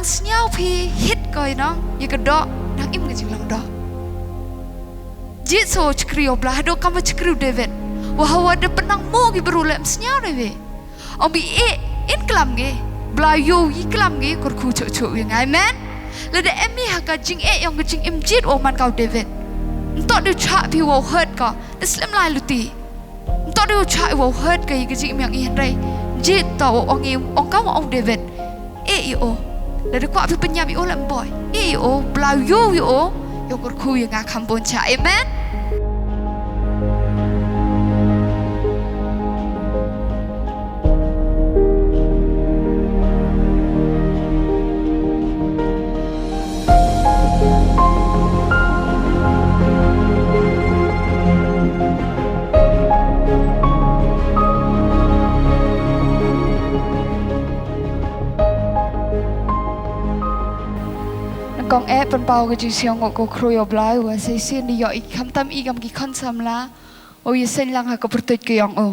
senyau pi hit koi nong ya kedok nang im ke jinglang dok jit so cekriu belah dok kamu cekriu David wah ada penang mo gi berulam senyau David ombi in kelam ge belah yo i kelam ge kurku cok yang amen lada emi haka jing yang ke jing im jit oman kau David entok dia cak pi wo hurt ka deslam lai luti entok dia cak wo hurt ka ke jing yang i rai jit tau ong kau ong David yo lada ko api penyam yo lam boy yo belah yo kurku yang akan bonca amenกองเป็นเปาก็จีเสียงก็ครูยบลายว่าเสียนดียอีกคำตั้มอีกคำกี่คอนซัมละโอ้ยเส้นลังหากระปุกติดกี่ยองโอ้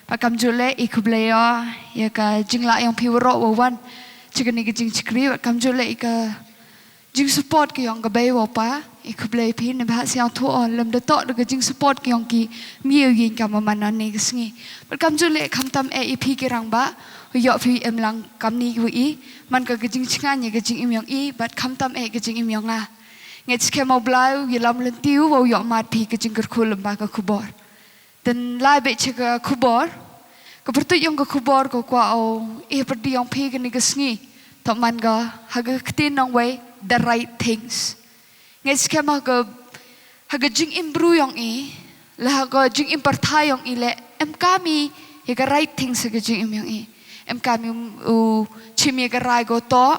ปากคำจุเล่อีกคุบเลยอ่ะยากะจิงละยังพิวรอวันจิกันนี่ก็จิงชิกรีปากคำจุเล่อีกจิงสปอร์ตกี่ยองก็ใบว่าป้าอีกคุบเลยพี่ในภาษาเสียงทั่วลำเดตโตก็จิงสปอร์ตกี่ยองกี่มีอยู่ยิงกับมันนั่นนี่ก็สิ่งปากคำจุเล่คำตั้มอีพี่กี่รังบ้ายอพี่ลังคำนี้กูมันก็จิงชิงานยังก็จิงยังบัดคำตั้มก็จิงยังเงี้ยสแค่มาบลายยลำเล่นติวว่ายอมาพี่ก็จิงกระคุลำบากกับคุบอร์แต่ลายเบชกับคุบอร์ก็ประตูยังกับคุบอร์ก็กว่าเอาประเดี๋ยวพี่กันนี่ก็สิ่งแต่มันก็หากคิดน้องไว้ the right things เงี้ยสแค่มาก็หากจิงอิมบรูยังแล้วหากจิงอิมปาร์ทายยังแหละกามียังก็ right things หากจิงอิมยังkami cimi gerai goto,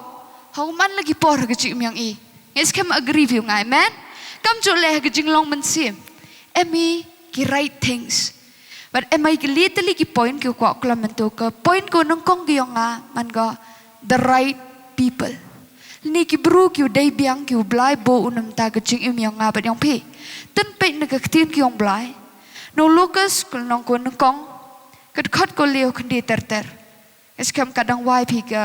hau man lagi por ke cik yang yes kam agree with ngai man, kam jole ke jinglong mensim, ki right things, but ki little ki point ki ko klam mentu ke point ko nong kong ki yonga man go the right people, ni ki bru ki dai biang ki blai bo unam ta ke cik yang nga bat yang pi, ten pe ne ke tin ki yong blai, no locus ko nong ko nong kong, ke khat ko leo khandi ter Eskam kadang wai pi ke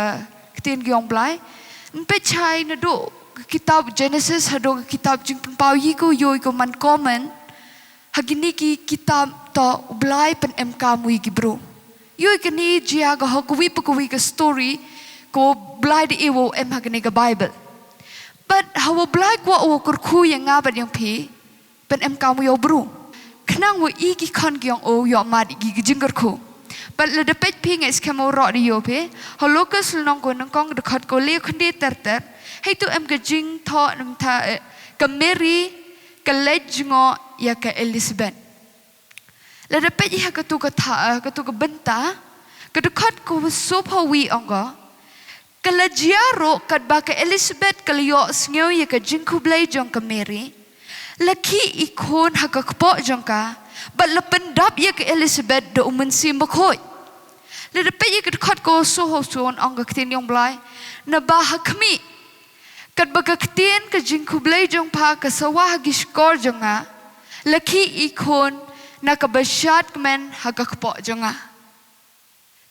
ketin giong blai, npe chai nado kitab Genesis hado kitab jing pau yi ko yoi ko man common, hagini ki kitab to blai pen mui ki bro. Yoi kini jia ga hokwi pukwi ke story ko blai di ewo hagini ke Bible. But hawa blai kwa o kurku yang ngabat yang pi pen mui yo bro. Kenang wo i ki kon giong o yo mad gi jingger ko. But le depet ping es kamu rot di yope, halokas lunong ko nongkong dekat ko leo kendi terter, hai tu ke jing tho nam tha ke Mary ke lejngo ya ke Elizabeth. Le depet ya ke tu ke tha ke tu ke benta, ke dekat ko sopa wi angga, ke lejiaro ke ba ke Elizabeth ke leo snyo ya ke jing ku blai jong ke Mary, laki ikon ha ke kpo jong ka. But lependap ya ke Elizabeth do umensim bakoi. Le dapat ya ke dekat ko soho suon angga ketin yang belai. Na bahak kami. Kat baga ketin ke jingku belai jong pa ke sawah giskor jonga. Laki ikon na ke basyat kemen haga kepok jonga.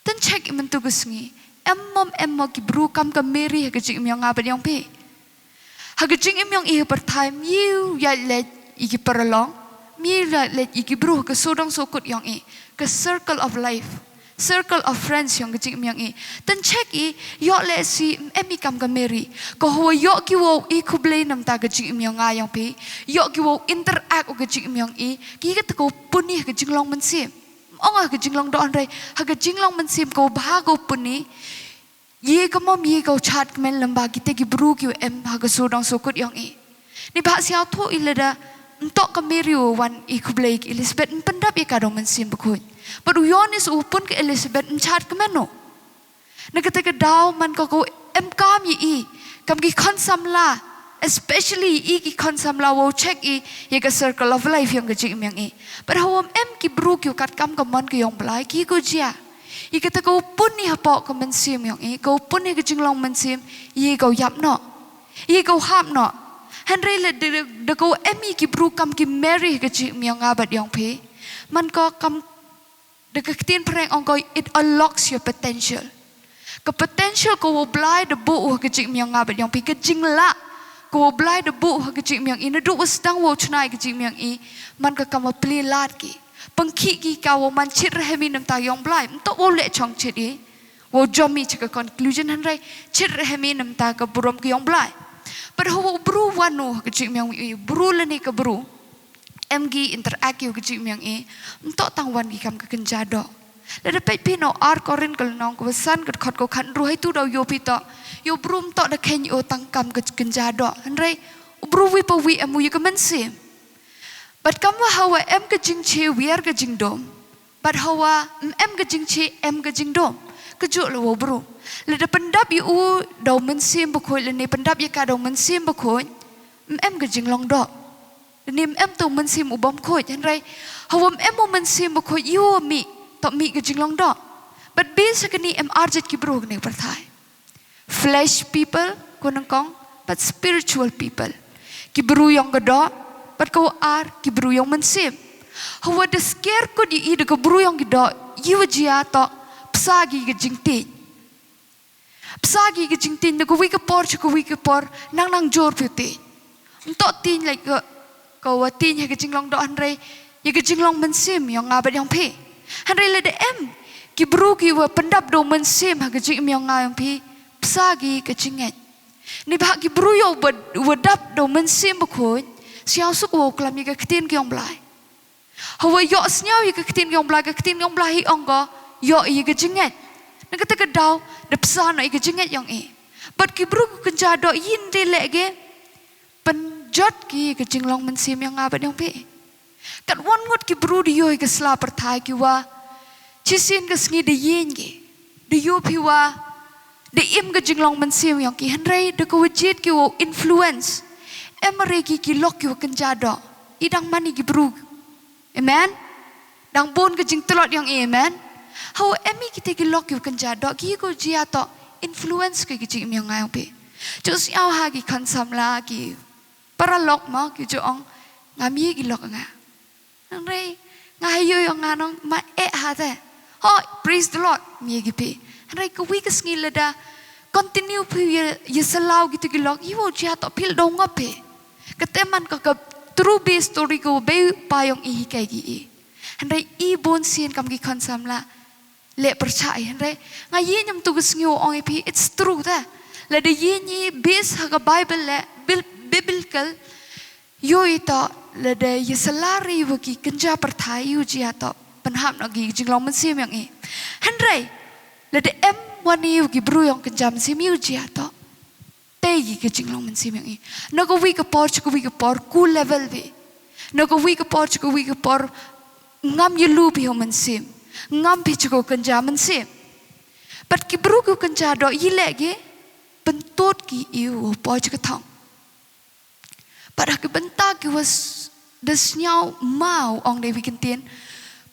Ten cek imentu kesengi. Emmom ki brukam ke Mary haga jing yang ngabat yang pe. Haga jing yang iha pertime you ya let iki perlong. Mira let iki bro ke sodong sokut yang ke circle of life, circle of friends yang kecik yang ten check yok let si kam ke Mary ko ho yok ki wo ku blai nam ta kecik yang yang pi yok ki wo interact kecik yang ki ke ko puni ke jinglong mensim ong ke jinglong do andai ha ke jinglong mensim ko ba ko puni ye ka mom ye ko chat men lamba kita ki bro ki ha ke sodong sokut yang ni ba siao tho ilada Entok ke Mary wan iku blai ke Elizabeth pendap ya kadang mensim bekut. But uyonis upun ke Elizabeth menchat ke meno. Na ketika daw man ko kam yi kam ki konsam la especially ki konsam la wo check ya ke circle of life yang kecik yang But hawam ki bru ki kat kam man ke yang blai ki ko jia. I kata ko upun ni hapok ke mensim yang ko upun ni ke jinglong mensim ye ko yap no. Ye ko hap no. Henry le de ko ki bru kam ki Mary ke cik yang ngabat yang pe man ko kam de ketin preng ong ko it unlocks your potential Ke potential ko blai de bu ke jing myang ngabet yang pi ke jing la ko blai de bu ke jing myang ina du wasdang wo chnai ke jing myang man ka kam pli lat ki pengki ki ka wo man chit rehmi nam ta yong blai to wo le chong chit wo jomi chika conclusion han rai chit rehmi nam ta ka burom ki yong blai but ho bru wanu ke jing myang bru le ni ka bru MG interact ke jing myang to tang wan ki kam ka kenjado le de pet pino ar korin kal nong ko san kat khot ko khan ru hai tu do yo pito yo brum to de ken yo tang kam ke kenjado han rai bru wi pa wi amu yu ka man sim but kam wa hawa em ke jing che wer ke jing dom but hawa em ke jing che em ke jing dom ke jo lo bru le de pendap yu do man sim ba khoi le ne pendap ya ka do man sim ba khoi em ke jing long do nim em tu man sim u bom khoi han rai hawa em man sim ba khoi yu mi to mi ke jing long do but basically em arjet ki bro ne perthai flesh people kunang kong but spiritual people ki bru yong ke do but ko ar ki bru yong man sim hawa de scare ko di de ko bru yong ki do yu jia to psagi ke jing ti psagi ke jing ti ne ko wi ke por nang jor piti to tin like ko wa tin he ke jing long do han rai ye ke jing long man sim yong ngabat yong phi han rai le de em ki bru ki wa pendap do man sim ha ke jing yong nga yong phi psagi ke jinget ni ba ki bru yo wadap do man sim ba khoi siao suk wo klam ye ke tin ki yong blai hawa yo snyao ye ke tin yong blai hi ong go yo ye ke jinget na ka ta ka daw de psa no ye ke jinget yong but ki bru ku ja do yin de le ge penjot ki ke jing long man sim yong nga ba yong phi kat won ngot ki bru di yo ke sla perthai ki wa chisin ke sngi de yin ge de yo phi wa de im ke jing long man sim yong ki han rai de ko wajit ki wo influence emre ki lok ki kan jado idang mani ki bru amen dang bon ke jing telot yong amen how emi ki te ki lok ki kan jado ki ko jia to influence ki jing yong ngai pe jo siao ha ki kan sam la ki para lok ma ki jo ong ngami ki lok nga han rai ngai yo yong nga nong ma ha te ho praise the lord mi ki pe han rai ko wi ka sngi la da continue pi ye salau gitu gilok iwo jia to pil dong ngape keteman ka true be story ko be payong I kai gi handai I bon sin kam gi khansam la le percaya handai nga ye nyam tu gsngiu ong pi it's true da la de ye ni base ha ga bible le biblical yo ito la de ye salari wo ki kenja perthai yu jia to penham no gi jinglong man sim yang handai la de em wani ki bru yang kenjam simiu jia to tegi ke jinglong man sim yang no ko wi ke por ku level bi no ko wi ke por ngam ye lu bi man sim ngam bi ko kenjam man sim but ki bru ko kenja do i lege bentot ki iu po ke thong pada ke benta ki was desnyau mau ong de wi kentien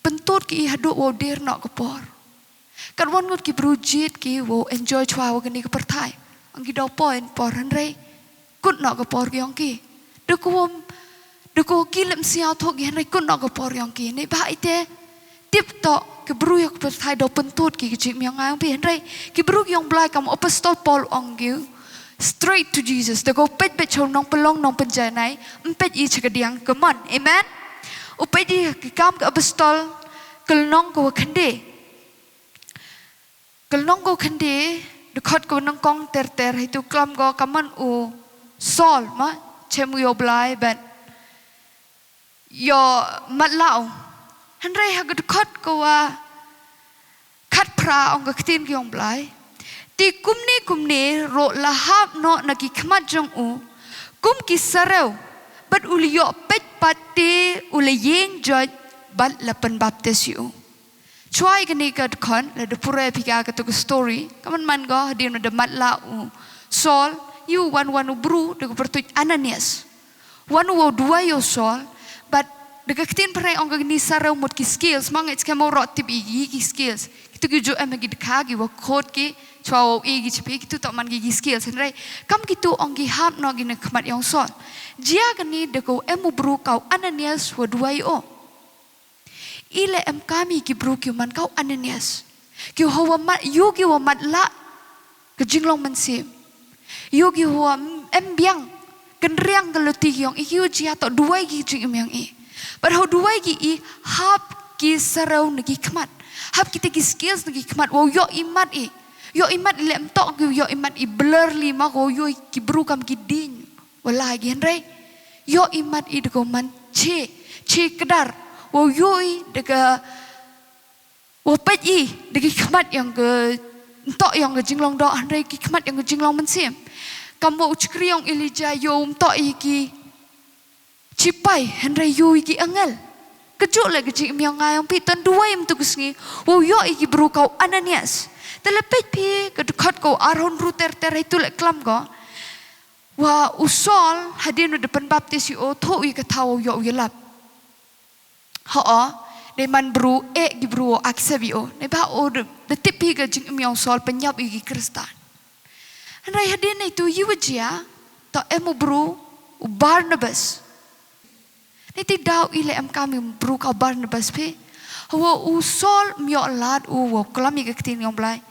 bentot ki hadu wo der no ko por kan won ngot ki brujit ki wo enjoy chwa wo kini ke perthai angki do point poran rei kut no ke por ki angki de ko ki lem siao thok gen rei kut no ke por angki nei ba ite tip to ke bru yok perthai do pentut ki jik myang ang pi rei ki bru yong blai kam apostol Paul angki straight to Jesus de ko pet chong nong pelong nong penjanai empet I chakadiang kemon amen upet di ki kam ke apostol kelnong ko khande kelnong ko khande dekat ko nang kong ter itu klam ko kaman u sol ma chemu yo blai ben yo matlau hanrai ha dekat ko wa khat pra ong ka tin ki ong blai ti kumni ro lahap no naki khmat jong u kum ki sarau bat ulio pet pate ule yeng joj bat lapan baptis yu Choi gani kat kon la de pura pika ka to story kaman man go di no de matla Saul you one bru de pertu Ananias one wo dua yo Saul but de kaktin pare ong gani sarau mot ki skills mang it's kemo rot tip igi ki skills itu ki jo em gi de khagi wo khot ki chwa igi chipi ki tu to man gi skills henrai kam ki tu ong gi hap no gi ne khmat yong Saul jia gani de ko emu bru kau Ananias wo dua yo ile em kami ki bru ki man kau Ananias ki hawa mat yu ki wa mat la ke jinglong mensim yogi huwa embiang kenriang geluti yang iki uji atau dua gi jing yang padahal dua gi hap ki serau negi kemat hap kita ki skills negi kemat wow yo imat lem tok gi yo imat i blur lima go yo ki berukam ki din wala gi henry yo imat i dego man che kedar wow yo dega wow pet degi kemat yang ke tok yang ke jinglong do henry ki kemat yang ke jinglong mensim kamu ucikriong Elijah yom to iki cipai henry yu iki angel kejuk lagi cik miang ngayong piton dua yang tugas ni wo yo iki bro kau Ananias telepet pi kedekat kau Aaron Ruter itu lek klam ko wa usol hadir di depan baptis yo to i ketau yo yelap deman bro gi bro aksep yo ne ba o de tipi ke jing miang sol penyap iki Kristan Henry hadin itu Yuwajia to emu bro Barnabas. Niti daw ile kami bro ka Barnabas pe. Hawa usol myo lad wo klami ke tin yang blai.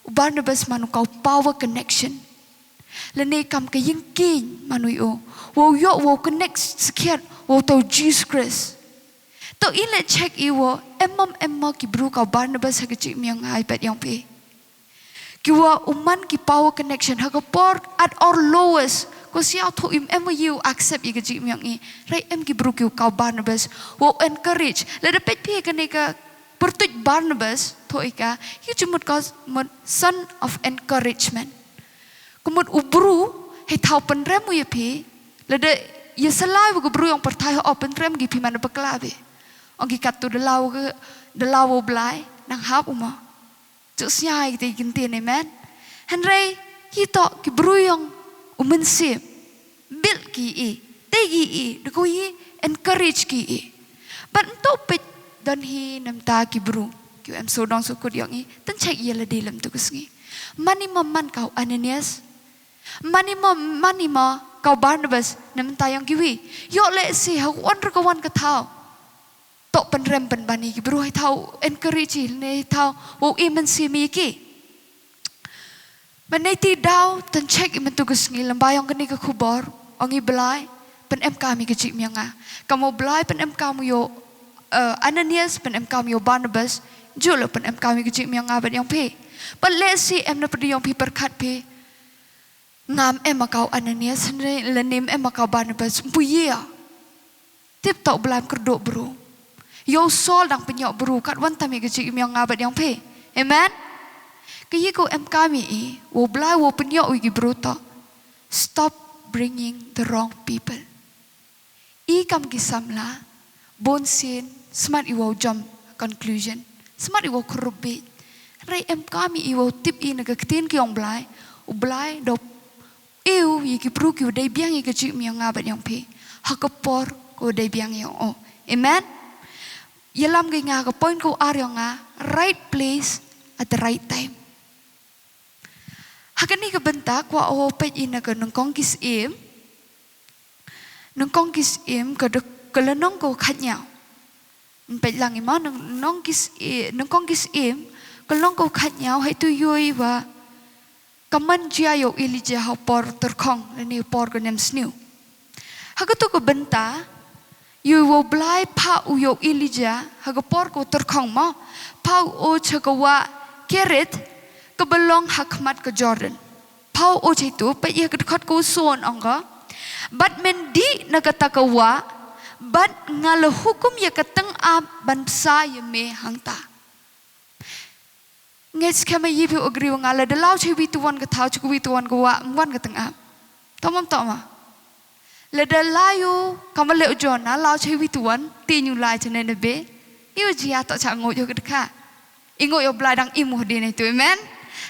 Barnabas manu kau power connection. Lene kam ke yingkin manu yo. Wo yo wo connect sekian wo to Jesus Christ. To ile check iwo emma ki bro ka Barnabas ha ke cik miang iPad yang pe. Kiwa uman ki power connection hagapor at our lowest ko siya to you accept i gajim yang right ki bro ki kau Barnabas wo encourage le de pet pi ka pertuj Barnabas to ika you jumut ka son of encouragement kumut ubru he tau penremu ya pi le de ya selai wo bro yang pertai open rem gi pi mana beklabe ongi katu de lawo blai nang hap uma Jusnya kita ikintin amen. Henry kita ki bruyong umensip build ki tegi deko encourage ki. But untuk pet dan hi namta ki bru ki am so dong so kod yang tan check yela dilam tu kusngi. Mani man kau Ananias. Mani kau Barnabas namta yang kiwi. Yo le si hau on rekawan ka tau. Tok penrem penbani ki bro hai tau encourage ne tau wo iman si mi ki meneti daw tan check iman tugas ngi lambayong kani ka kubor ongi belai pen kami kecik mianga kamu belai pen kamu yo Ananias pen kamu yo Barnabas julo pen kami kecik mianga ban yang pe but let's see na pedi yang pi perkat pe ngam kau Ananias lenim kau Barnabas puya tip tok belam kerdok bro Yo sol dang penyok bro kat wan tami kecik yang ngabat yang pe. Amen. Kaya ko kami wo blai wo penyok wigi bro to. Stop bringing the wrong people. Kam kisamla bonsin smart iwo jump conclusion. Smart iwo korubit. Rai kami iwo tip naga ketin ki yang blai. Blai do wigi bro ki dai biang kecik yang ngabat yang pe. Hakapor ko dai biang yang Amen. Yelam gay nga ka point ko aryo nga right place at the right time. Hakani ka benta kwa o pet ina ka nung kongkis im ka de kalanong ko kanya. Pet lang ima nung kongkis im kalong ko kanya hay tuyoy wa kaman jiayo Elijah ha por terkong lani por ka nem snew. Hagato ka benta you will blai pa uyo Elijah hagapor ko terkong mo pa o chagawa keret kabelong hakmat ke Jordan pa o chitu pa iya kedekot ko suon angga but mendi nagatagawa but ngala hukum ya kateng a bansa ya me hangta nges kama yipi ogri ngala dalau chewi tuan katau chukwi tuan ko wa mwan kateng a toma Leda layu kamale ujona lau chewi tuan tinyu lai chane nebe iu jia to cha ngo yo kedeka ingo yo bladang imuh din itu amen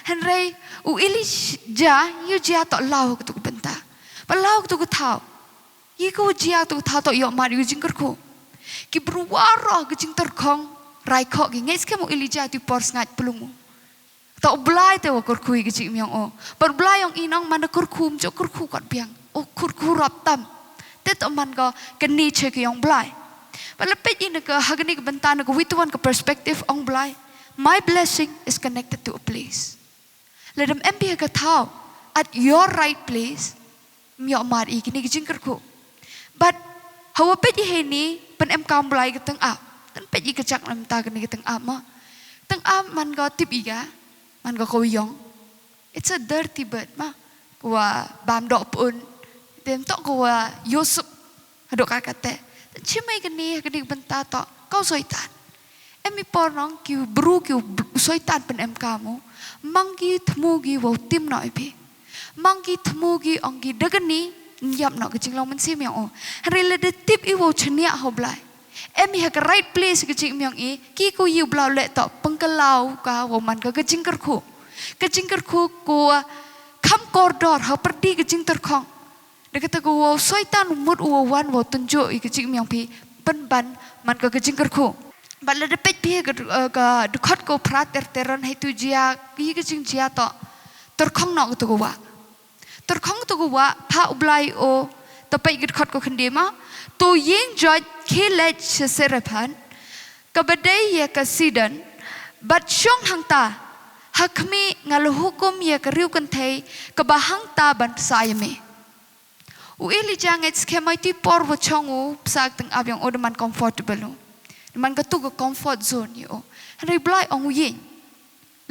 Henry u Elijah iu jia to lau tu benta palau tu tau iku jia tu tau to yo mar yu jingkerku ki bruwaro ke jing terkong rai kho ki nges kemu Elijah tu por sngat pelungu to blai te wo kurku ki jing myong o per blai yang inong mana kurkum jo kurku kot biang kurku rap tam tet man ko keni che ki yang blai palapet ina ka hagani ka bentana ko wituan ka perspective ong blai my blessing is connected to a place ledem empi ka thau at your right place miok mar I kini jingkerku but hawa peji heni pen em kam blai ke teng ap tan peji kecak lam ta kini ke teng ap ma teng ap man go tip iga man go koyong it's a dirty bird ma kwa bam dok pun dem tok kwa Yusuf hadok kakate chimai kini benta tok kau soitan emi pornong ki bru ki soitan pen em kamu mangki thmugi wo tim noi bi mangki thmugi ongki dagani nyap no ke jinglong men sim yang o rele de tip I wo chnia ho blai emi ha right place ke jing myong I ki ko yu blau le to pengkelau ka wo man ka ke jingkerku ko kam koridor ha perdi ke jing terkhong de kata ko wo soitan mut wo wan wo tunjuk I ke jing myong pi ban man ka ke jingkerku But le depet pi ga dukhat ko pra teran hai tu jia ki ke jing jia to terkhong no to wa terkhong to wa pha ublai o to pai dukhat ko khandema to yin joj khilet serapan ka badai ya ka sidan but shong hangta hakmi ngal hukum ya ka riu kan thai ka bahang ta ban sayame u eli janget skemai ti por wo chongu sak teng abyang odeman comfortable man ka tu ka comfort zone yo hari blai ong yin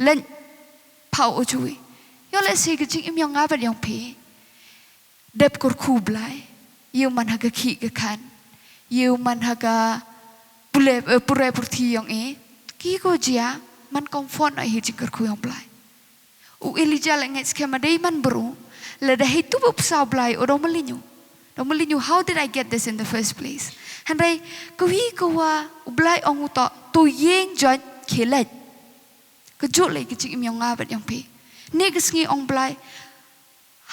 len pau o chui yo le si ka jing im yang ngabat yang pi dep kur khu blai yo man ha ka khi ka khan yo man ha ka pure purthi yang ki ko jia man comfort na hi jing kur khu yang blai u Elijah le ngai skema dei man bro le da hi tu bup sa blai o do melinyu how did I get this in the first place Handai kuwi kuwa ublai ong uto tu yeng jot khilet kejut le kecik im yang ngabat yang pi ne kesngi ong blai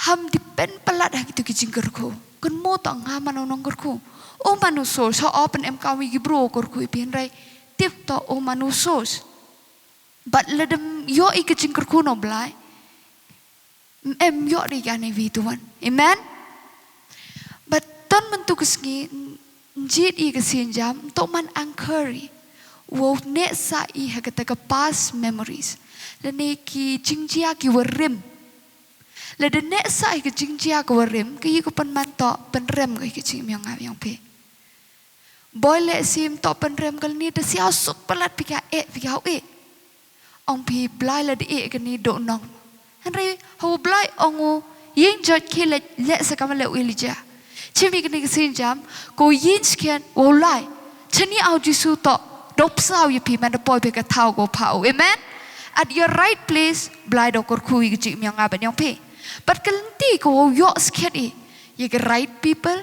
ham dipen pelat ha gitu kecing kerku kun mo to ngaman onong kerku o manuso so open em kawi gibro kerku pi handai tip to o manusos but ledem yo I kecing kerku no blai em yo ri gane vi tuan amen but ton mentu kesngi Jit I kesin jam tok man angkeri wo ne sa I ha kata ka past memories le ne ki jingjia ki warim le de ne sa I ki jingjia ki warim ki ko pan man to pen rem ki jing myang ngam yang pe boy le sim to pen rem kal ni de sia suk pelat pika ong pi blai le de ke ni do nong hanre ho blai ongu ying jot ki le sa kam le Elijah Cimi kini kesin jam, ko yin sekian, walai, ceni au jisu to, dop sao ye pi mana boy beka tau go pau, amen? At your right place, belai dokor kui kecik yang abad yang pi. But kelenti ko yok sekian ye ke right people,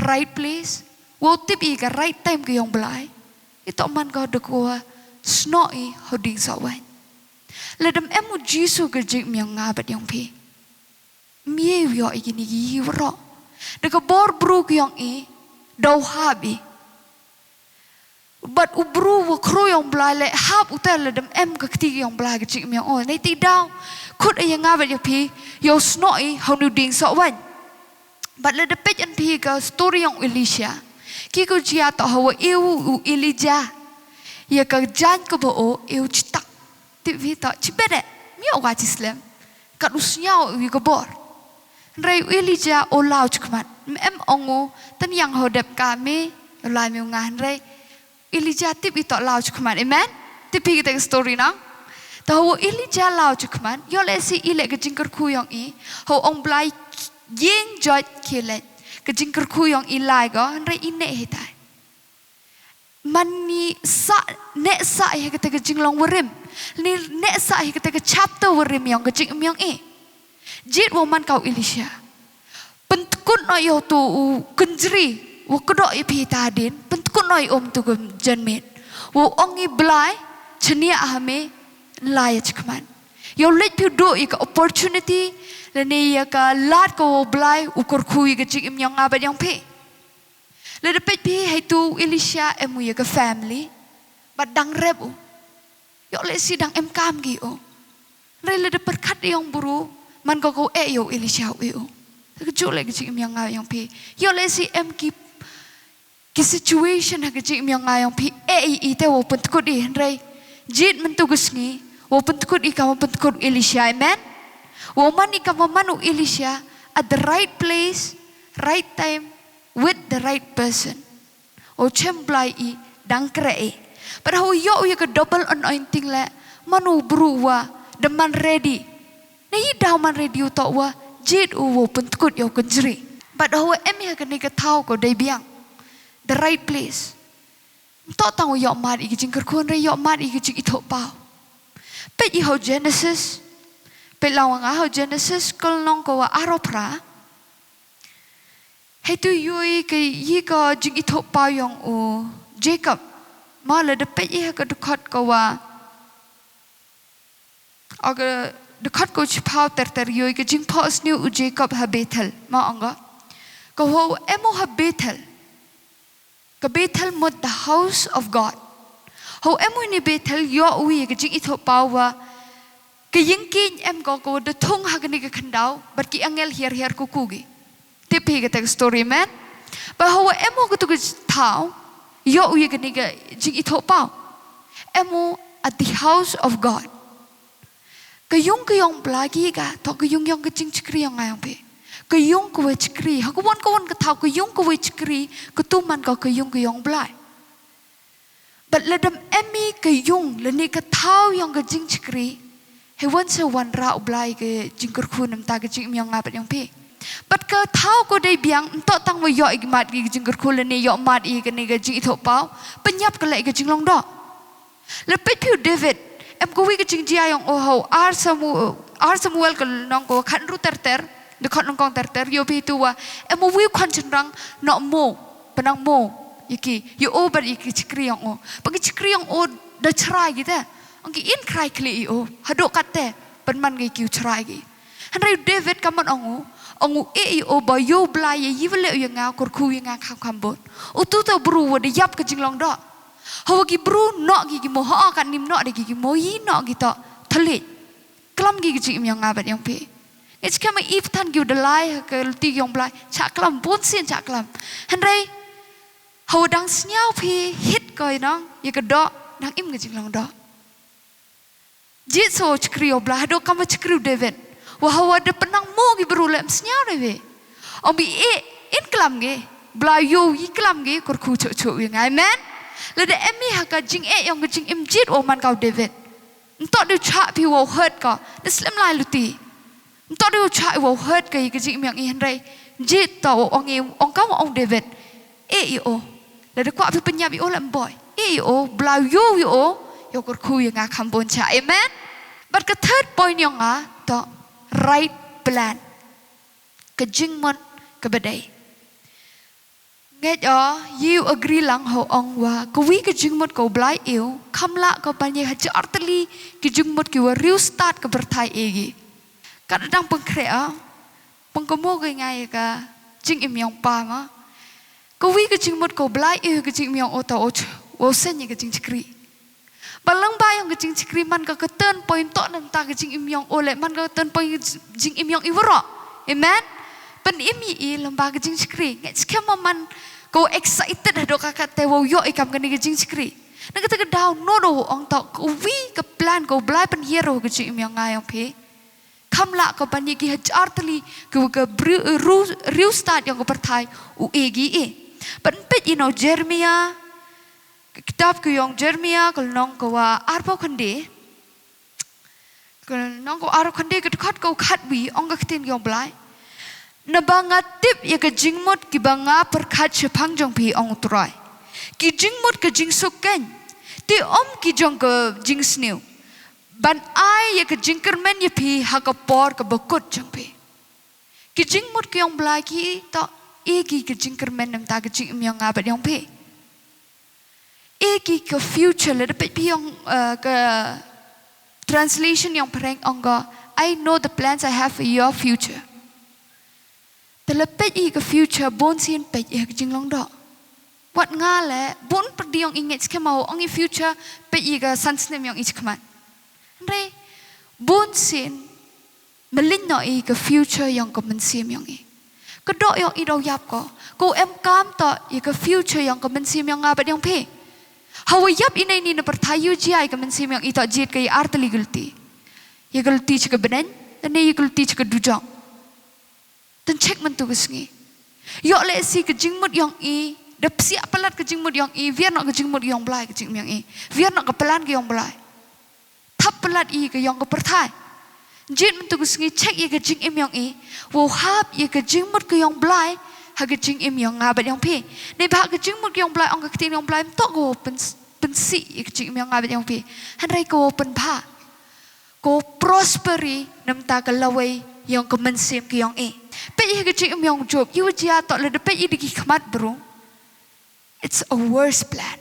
right place, wo tip ke right time ke yang belai, itu man kau deko snoi hoding sawan. Ledem emu jisu kecik yang abad yang pi. Mie yok ini yiwro. Deka bor bru yang dau habi but ubru wo kro yang blai le hab utel le dem em ka kti yang blai ka chik mi o nei ti dau khut ai nga ba ya pi yo snoi how nu ding so wan but le de pej an pi ka story yang Elisha ki ko jia to hawa eu Elijah ya ka jan ko bo eu chitak ti vi to chibede mi o wa chislam ka usnya wi ko bor Rai Elijah o lau cukman, em ongo tan yang hodep kami lai meu ngan rai Elijah tip itu lau cukman, amen? Tipi kita story nang, tahu Elijah lau cukman, yo le si ilek kejingker kuyong ho ong blai yeng jot kilet kejingker kuyong ilai go, rai ine hitai. Mani sa ne sa kita kejinglong warim, ni ne sa kita ke chapter warim yang kejing yang Jit woman kau Elisha. Pentukun no yo tu kenjri, wo kedok ipi tadin, pentukun no om tu janmet. Wo ongi blai, chenia ahme laya cekman. Yo let pi do ika opportunity, lene ya ka lat ko blai ukur kui ke cik im yang abad yang pe. Le depet pi hai tu Elisha emu ya ka family, but dang rebu. Yo le si dang em kam gi o. Le depet kat yang buru. Man ko yo Elisha yo. Kejut lagi cik yang ngayong pi. Yo lesi em ki situation ha cik yang ngayong pi ite wo pentkut di hendrai. Jit mentugus ni wo pentkut I kamu pentkut Elisha, amen. Woman ika mamanu Elisha at the right place, right time, with the right person. O chemblai I dangkre. But how yo ya ke double anointing le manu bruwa the man ready. Na I daw man ready uto wa jid uwo pentkut yo kenjri. But how emi ha ke ni ke tau ko dai biang. The right place. Tak tahu yok mat iki jingker kun re yok mat iki jing ithok pau. Pet I ho Genesis. Pet lawang ho Genesis kol nong ko wa aropra. Hai tu yui ke yi ko jing ithok pau yong o Jacob. Ma le de pet I ha ke dekat ko wa. Aga dekat ko chpau ter yui ke jing pos new u Jacob ha Bethel. Ma anga. Ko ho emo ha Bethel. Ke Bethel mod the house of God. How emu ni Bethel yo ui ke jing ithok pau wa ke yingkin em ko de thung ha ni ke khandau but ki angel hier kukugi. Tipi ke tek story man. But how emu ko tu thau yo ui ke ni ke jing ithok pau. Emu at the house of God. Ke yong blagi ka to ke yong ke jing chikri yang ayang pe. Ke yung ko chikri ha ko won ke thau ke yung ko chikri ke tu man ko ke yong blai. But let them emi ke yung le ni ke thau yang ke jing chikri he won se wan ra blai ke jing kur khun nam ta ke jing myong ngapat yang pe. But ke thau ko dai biang entok tang we yo igmat ke jing kur khun le ni yo mat I ke ni ke jing ithok pau penyap ke lai ke jing long do. Le pe piu David em ko wi ke jing jia yang ho ar Samuel ke nong ko khan ru ter de khot nong kong ter yo pi tu wa em wi khon chenrang no mo penang mo yiki yo over yiki chikri yang o pagi chikri yang o da chrai gitu angki in krai kli o hadok katte penman gi kiu chrai gi hanrai David kaman ongu e o ba yo bla ye yivle yo nga kor khu nga kham bot o tu to bru wo de yap ke jinglong do ho gi bru no gi mo ha kan nim no de gi mo yi no gi to thali klam gi jing yang nga bat yang pe. It's kama if tan giu de lai ke ti yong blai chak klam bon sin chak klam hanrai ho dang snyau phi hit koi nong ye ke do dang im ke jing long do jit so chkri o bla do kama chkri David wa ho de penang mo gi bru lem snyau de we om bi in klam ge bla yo yi klam ge kor khu chu wi ngai men le de emi ha ka jing yong ke jing im jit o man kau David ntok de cha phi wo hurt ka de slim lai luti ntok de cha wo hurt ke jing myang I hanrai jit to ong kau ong David o le de kwa phi penyap o lam boy o bla yo yo kor khu yang kham bon cha amen. But the third point yang to right plan ke jing mon ke badai nget you agree lang ho ong wa ko wi ke jing mot ko blai eu khamla ko panye ha chartli ke jing mot ki wa riu start ke berthai egi kadang pengkrea pengkomo ke ngai ka jing im yang pa ma ko wi ke jing mot ko blai eu ke jing yang o to o sen ye ke jing chikri balang ba yang ke jing chikri man ka turn point to nam ta ke jing im yang ole man ka turn point jing im yang iwro amen pen imi I lamba ke jing chikri ngai skema man ko excited hado ka te wo yo ikam ke ni ke jing chikri na ka ta down no do ong to ko wi ke plan ko blai pen hero ke jing im yang ngai yang pe kamla ko pan ye ki hartli ko ke riu start yang ko perthai u egi pen pet Jeremia kitab ko yang Jeremia ko nong ko wa arpo khande ko nong ko arpo khande ke khat ko khat wi ong ka tin yong blai na banga tip ye ke jingmot ki banga perkhat chepang jong pi ong trai ki jingmot ke jing suken ti om ki jong ke jing snew ban ai ye ke jingkermen ye pi ha ka por ke bekut jong pi ki jingmot ke yong blai ki to egi ke jingkermen nam ta ke jing myong ngabat yong pi egi ke future le dapat pi yong ke translation yang pereng ongga I know the plans I have for your future telepet I ke future bon sin pet ye ke jinglong do wat ngale bon perdi yang inget skema ong I future pet I ke sansnem yang ich keman re bon sin melin no I ke future yang ke mensim yang I kedok yang I do yap ko em kam to I ke future yang ke mensim yang ngabat yang pe hawayap inay ni na pertayo jay ka mensim yang ito jit kay artali gulti. Ya gulti chika benen dan ni ikul ti cek dujang dan cek mentu kesengi yok le si kejingmut yang dap siap pelat kejingmut yang biar nak kejingmut yang belai kejingmut yang biar nak kepelan ke yang belai tap pelat ke yang kepertai jin mentu kesengi cek ye kejing yang wo hab ye kejingmut ke yang belai ha kejing yang ngabat yang pe ni bah kejingmut yang belai ong ketin yang belai tok go pensi ye kejing yang ngabat yang pe hanrai ko open ba ko prosperi namta ka laway yang kemensim ke yang pe ye kejing yang job you jia tok le de pe ye diki khamat bro it's a worse plan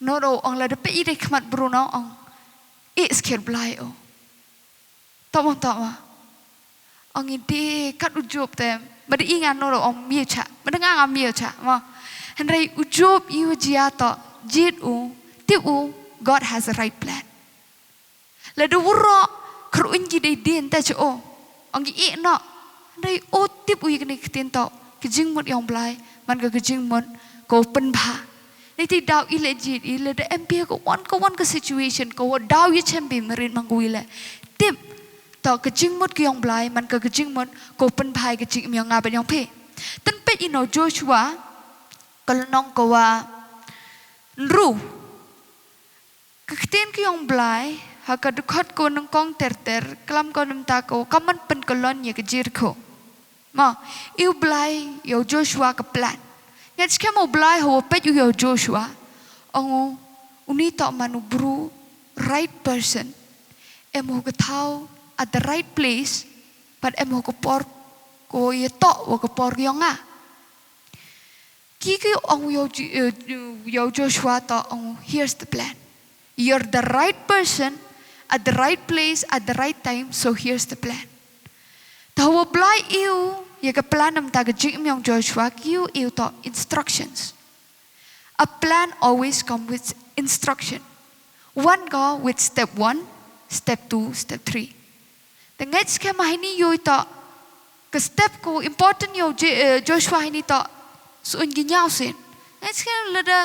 no ong le de pe ye diki khamat bro no ong sker blai tama ong ide kat ujob tem bade ingan no ong mi cha bade nga mi cha ma hanrai ujob you jia tok jit ti God has a right plan la de wuro kruin gi de den ta cho ong gi no dai tip ui kene ketin to kejingmut yang blai man ka kejingmut ko pen ba nei ti dau ilejit ile de mp ko one ka situation ko dau ye champi merin manguile tip to kejingmut ki yang blai man ka kejingmut ko pen bai kejing yang nga ba yang pe tan pe ino Joshua kal nong ko wa nru ketin ki yang blai haka dukhat ko nang kong ter kelam ko nam ta ko kaman pen kolon ye kejir ko ma iu blai yo Joshua ka plan ngat skemo blai ho pet yo Joshua ongu uni ta manu bru right person emo ko thau at the right place but emo ko por ko ye to wo ko por yo nga ki ongu yo Joshua ta ongu here's the plan you're the right person at the right place at the right time so here's the plan tahu blai iu ye ka plan nam ta jing myong Joshua kiu iu to instructions a plan always come with instruction one go with step 1 step 2 step 3 the next kema hini yo to ke step ko important yo Joshua hini to so ngi nyao sin next kema lada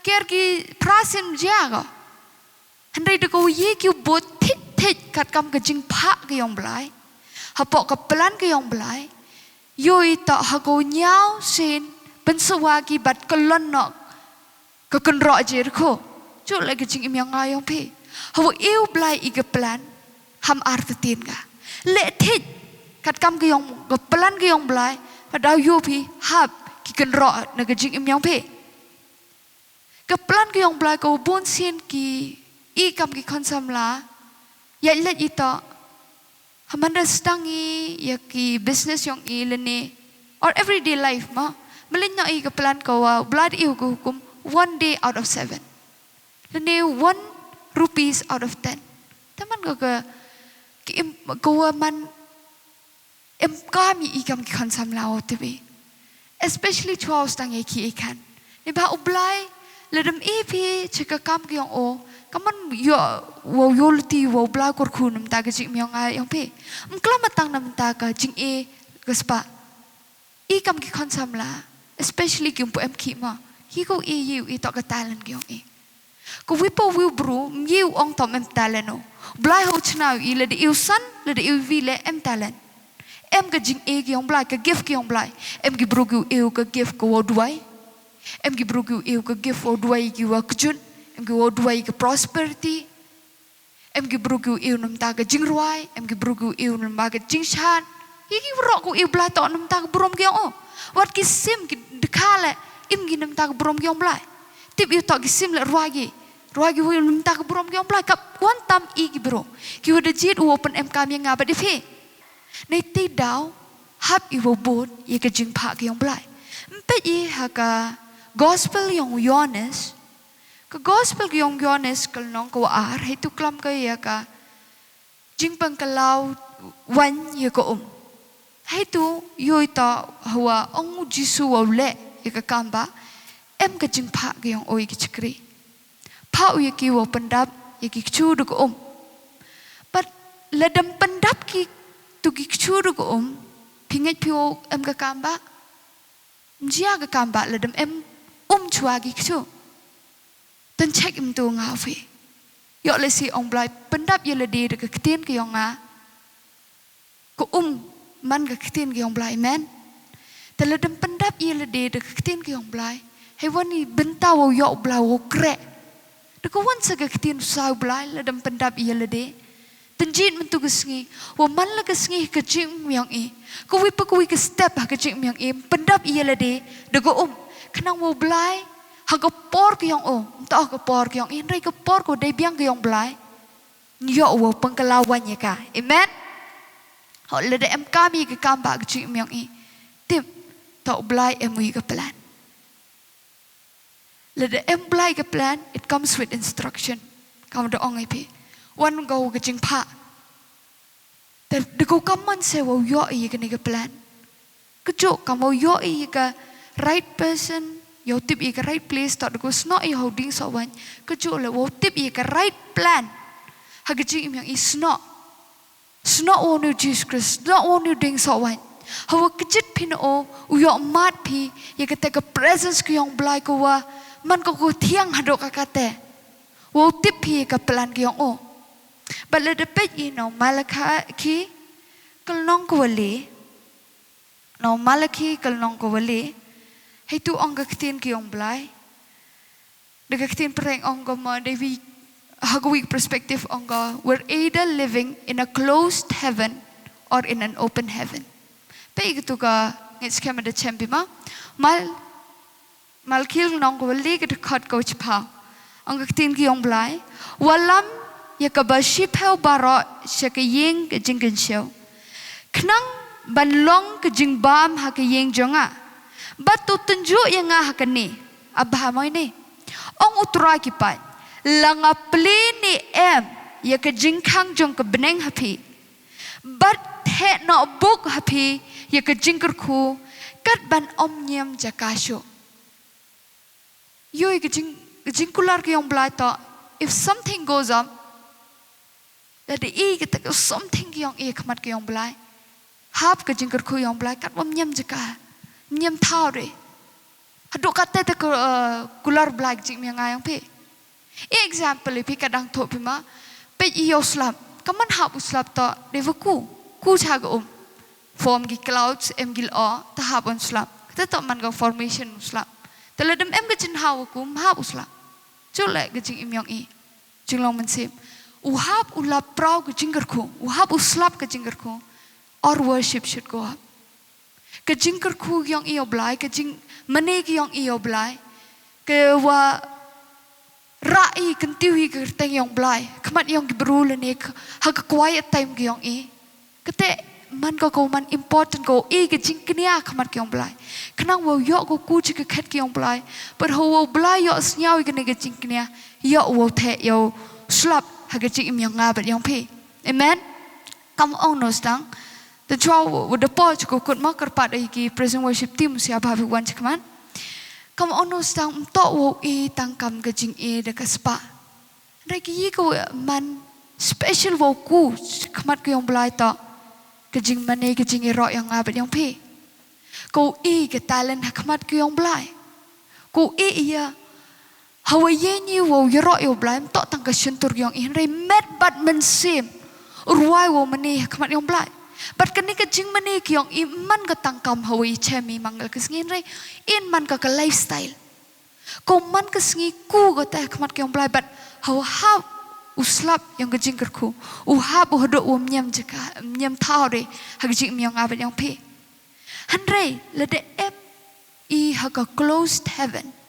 ker ki prasin jaga handai de ko ye ki bot thit kat kam ke jing pha ke yong blai hapok ke plan ke yong blai yoi ta ha ko nyao sin ben sawa ki bat kolon no ke kenro jer ko chu le ke jing im yang ayong pe hawo eu blai i ke plan ham artin ga le thit kat kam ke yong ke plan ke yong blai padau yo pi hab ki kenro na ke jing im yang pe ke plan ke yong blai ko bon sin ki i kam ki konsam la ya let ita hamanda stangi ya ki business yang ilene or everyday life ma melinya i ke plan ko blood i hukum 1 day out of 7 lene 1 rupees out of 10 taman ko ko man kami i kam ki konsam la otbe especially 12 stangi ki ikan ni ba ublai ledem ep chika kam ki yang kaman yo lti wo bla kor khunum ta ga jing myong a yang pe mkla matang nam ta ka jing gaspa i kam ki khonsam la especially ki mpu ki ma hi ko yu i to ka talent ki ong ko wipo wi bru myu ong tom em talent no blai ho chna i le de yu san le de yu vi le em talent em ka jing ki ong blai ka gift ki ong blai em ki bru ki yu ka gift ko wo duai em ki bru ki yu ka gift wo duai ki wa kjun em ki wo duai ke prosperity em ki bru ki iu nam ta ke jing ruai em ki bru ki iu nam ba ke jing shan ki ro ku iu bla to nam ta ke brom ki wat ki sim ki dekale im ki nam ta ke brom ki blai tip iu to ki sim le ruai ki wo nam ta ke brom ki blai kap kwantam i ki bro ki wo de jit open em kam yang ngaba de fe nei ti dau hap i wo bot ye ke jing pha ki blai mpe i ha ka gospel yang Yohanes ke gospel ki yong Yohanes kal nong ko itu klam ka ya ka jing pang kalau wan ye ko itu yoi ta hawa ong jisu wa le ye ka kamba em ka jing pha ki yong oi ki chikri pha ye ki wo pendap ye ki chu du ko but ledam pendap ki tu ki chu du ko pinget pio em ka kamba njia ka kamba ledam em chua ki chu dan cek im tu ngawe yo le si ong blai pendap ye le de ke ketien ke yong nga ko man ga kitin ki yong blai men teledem pendap ia lede de kitin ki yong blai hewan ni bentau wo yok blai wo krek de ko wan sa ga kitin sau blai ledem pendap ia lede tenjit mentu gesngi wo man la gesngi ke jing myang e ko wi pa ko wi ke step ha ke jing myang e pendap ia lede de ko kenang wo blai ha ko por ki yong ta ko por ki yong in rei ko por ko dei biang ki yong blai yo wo pengkelawan ya ka amen ho lede em kami ke kamba ke jing myang e tip ta blai em wi ke plan lede em blai ke plan it comes with instruction kam do ong ip one go ke jing pa de ko kaman se wo yo i ke ni ke plan ke jo kam wo yo i ke right person yo tip i ke right place ta de ko sno i holding so wan ke jo le wo tip i ke right plan ha ke jing yang i sno wo nu Jesus Christ sno wo nu ding so wan ha wo ke jit pin o u yo mat pi ye ke te ke presence ke yong blai ko wa man ko thiang hadok ka te wo tip pi ke plan ke yong but let the pet Malachi kalnong ko wali no Malachi kalnong ko wali hay tu ong kaktin ki yong blai de kaktin preng ong ko mo de we hagawig perspective ong ko we're either living in a closed heaven or in an open heaven pe gitu ka ngits kema de champi ma malkil nong ko wali ke khat ko chpa ong kaktin ki yong blai walam ya ka ba shipel baro sha ka yeng ka jing kan show knang ban long ka jing bam ha ka yeng jonga batu tunju yang ha ka ni abha moi ni ong utra ki pat langa pli ni em ya ka jing khang jong ka beneng hapi bat he no book hapi ya ka jing kur khu kat ban om nyam jakasho yo ka jing kular ki yong blai to if something goes up Jadi kita something yang kemat ke yang belai, hap ke jingkar ku yang belai kat nyam jeka, nyam tahu deh. Haduk kata te kular belai jing yang ayang pe. Example pi kadang thok pi ma pe iyo slap, kaman hap uslap to devaku, ku chaga form gi clouds em gil ta hap on slap. Kata to man ga formation uslap. Teledem em ke jin haw ku hap uslap. Chulek ke jing yang jing long mensip. Uhab ulap prau ke jingkerku, uhab uslap ke jingkerku, or worship should go up. Ke jingkerku yang iyo blai, ke jing menegi yang iyo blai, ke wa rai kentiwi ke teng yang blai, kemat yang berul ni, hak quiet time ke yang kete man kau man important kau ke jingkenia kemat ke yang blai, kenang wa yok ko ku ke ket ke yang blai, berhawa blai yok senyawi ke nege jingkenia, yok wa te yo slap. Hagajik im yang ngabat yang pe, amen. Kamu ong nostang, the draw with the Paul cukup kut makar pada iki present worship team siapa habis wan cekaman. Kamu ong nostang untuk wo tangkam gajing dekat spa. Reki ko man special wo ku kemat ko yang belai tak gajing mana gajing rock yang ngabat yang pe. Kau ke talent kemat ko yang belai. Kau iya. Hawa yenyi wo yero yo blaim tok tang ka syentur yang inrei met bat mensim urwai wo meni kemat yang blai bat kani ka jing meni kyong iman ka tangkam hawa chemi mangal ka sngin rei in man ka lifestyle ko man ka sngi ku ka ta kemat yang blai bat hawa ha uslap yang ka jing kerku uhab hodo wo nyam jeka nyam thau re ha jing yang abat yang pe hanrei lede em ha ka closed heaven.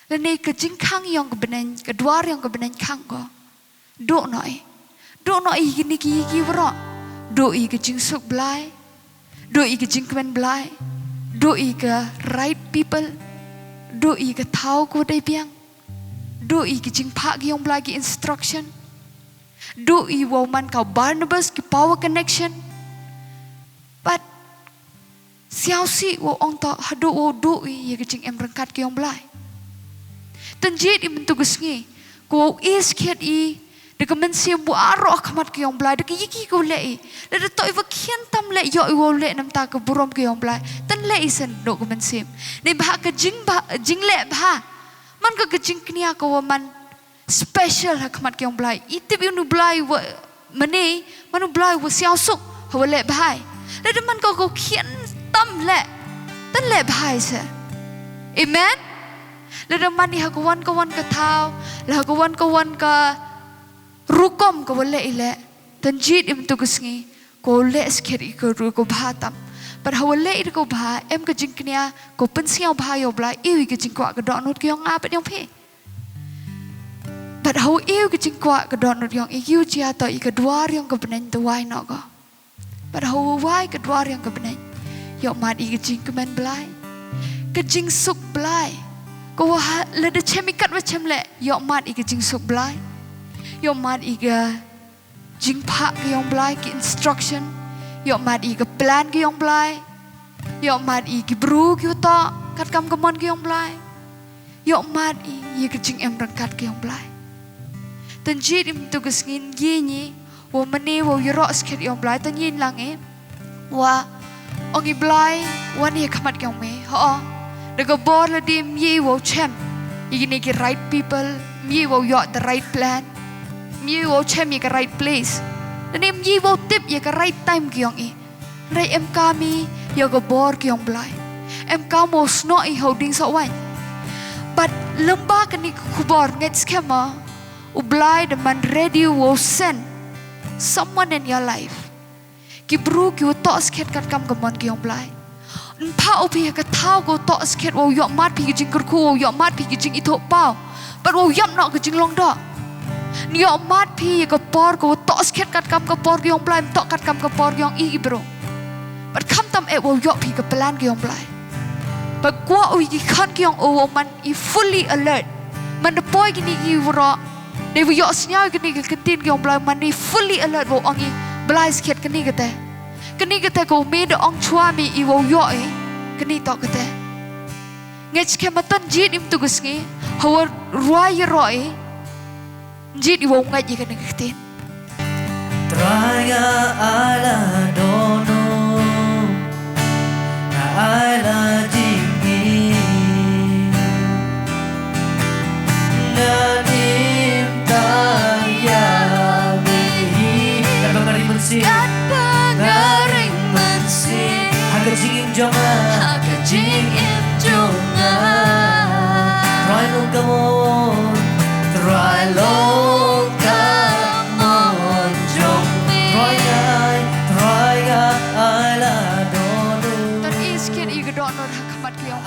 Dan ni kejing kang yang kebenen, kedua yang kebenen kang ko, do noi gini ki bro, do kejing suk belai, do kejing kemen belai, do ke right people, do ke tahu ko dai piang, do kejing pak yang belai ki instruction, do woman kau Barnabas ki power connection, but siau si wo ong ta hado wo do kejing em rengkat ki yang belai. Tenjit bentuk gesngi, ko iskiat dekat mensiam buaro kamat ke yang belai, dekat yiki ko lei, dekat toi vakian tam lei yo iwo lei nam tak keburom ke yang belai, ten lei sen dok mensiam. Ni bah ke jing lei bah, man ke jing kenia ko man special kamat ke yang belai, itip yang belai wa mani, manu belai wa siasuk, hawa le bhai le man ko khian tam le tan le bhai se amen le man ni hakuan kawan ka thau la kawan ka rukom ko le ile tan jit im tu kusngi ko le skeri ko ru ko bhatam par hawa le ir ko bha em ka jingknia ko pensiau bha yo bla iwi ka jingkwa ka don not kyong a pet yong phe but how iu ke jingkwa ke don yang iu jia to i ke duar yang ke benen to wai no ko but how wai ke duar yang ke benen yo mat i ke jing ke men blai ke jing suk blai ko wa le de chemikat wa chem le yo mat i ke jing suk blai yo mat i ke jing pha ke yong blai ke instruction yo mat i ke plan ke yong blai yo mat i ke bru ke to kat kam ke mon ke yong blai yo mat i ke jing em rangkat ke yong blai Tanjit im tugas ngin gini, wa mani wa yoro sket yong blai tanjin lang wa ongi blai wa ni kamat kyong me, daga bor la dim ye wa chem, igini ki right people, ye wa yot the right plan, ye wa chem ye ka right place, dan ye wa tip ye ka right time kyong right em kami ye ka bor kyong blai, em kamo sno holding so wan, but lembah kani kubor nget skema. Ublay the man ready will send someone in your life. Ki bru ki to sket kat kam gamon ki yong blay. Npa upi ka thao go to sket wo yok mat pi ki jing kurku wo yok mat pi ki jing ito pao. But wo yam no ki jing long do. Ni yok mat pi ka por go to sket kat kam ka por ki yong blay to kat kam ka por ki yong i bro. But kam tam e wo yok pi ka plan ki yong blay. But kwa ui ki khan ki yong o man I fully alert. Man the boy gini I wro They were yok senyau kini ke kentin ke orang belai mani fully alert wo ongi belai sikit kini kete ko me de ong chua mi I wo yok kini tok kete ngech ke matan jit im tu gusngi hawa ruai roi jit I wo ngai kini kentin Traya ala dono ala jingi Kat pengaring mensi Haka jing im jonga Try long come on Try long come on jong Try I la dono Tan iskit I gedon hakamat ki yong